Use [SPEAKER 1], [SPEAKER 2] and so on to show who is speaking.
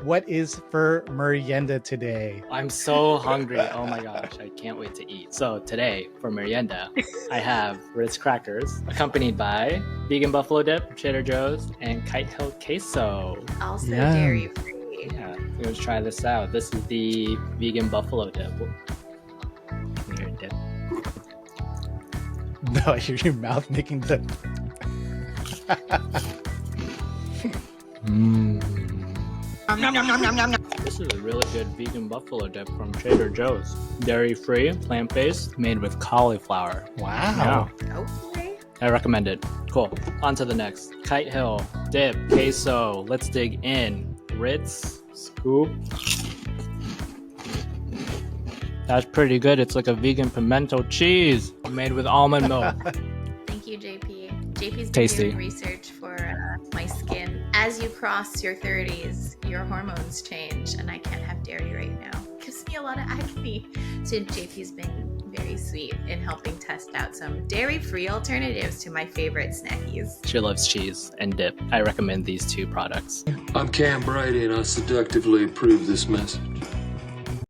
[SPEAKER 1] what is for merienda today?
[SPEAKER 2] I'm so hungry. Oh my gosh, I can't wait to eat. So today for merienda, I have Ritz crackers, accompanied by vegan buffalo dip, Trader Joe's, and Kite Hill queso.
[SPEAKER 3] Also
[SPEAKER 1] Yum.
[SPEAKER 3] dairy free.
[SPEAKER 2] Yeah, let's try this out. This is the vegan buffalo dip. Here, dip.
[SPEAKER 1] No, I hear your mouth making the.
[SPEAKER 2] This is a really good vegan buffalo dip from Trader Joe's. Dairy-free, plant-based, made with cauliflower.
[SPEAKER 1] Wow.
[SPEAKER 3] Okay.
[SPEAKER 2] I recommend it. Cool. On to the next. Kite Hill, dip, queso. Let's dig in. Ritz, scoop. That's pretty good. It's like a vegan pimento cheese made with almond milk.
[SPEAKER 3] Thank you, JP. JP's been
[SPEAKER 2] Tasty.
[SPEAKER 3] doing research for my skin. As you cross your 30s, your hormones change, and I can't have dairy right now. It gives me a lot of acne. So JP's been very sweet in helping test out some dairy-free alternatives to my favorite snackies.
[SPEAKER 2] She loves cheese and dip. I recommend these two products.
[SPEAKER 4] I'm Cam Brady, and I seductively approve this message.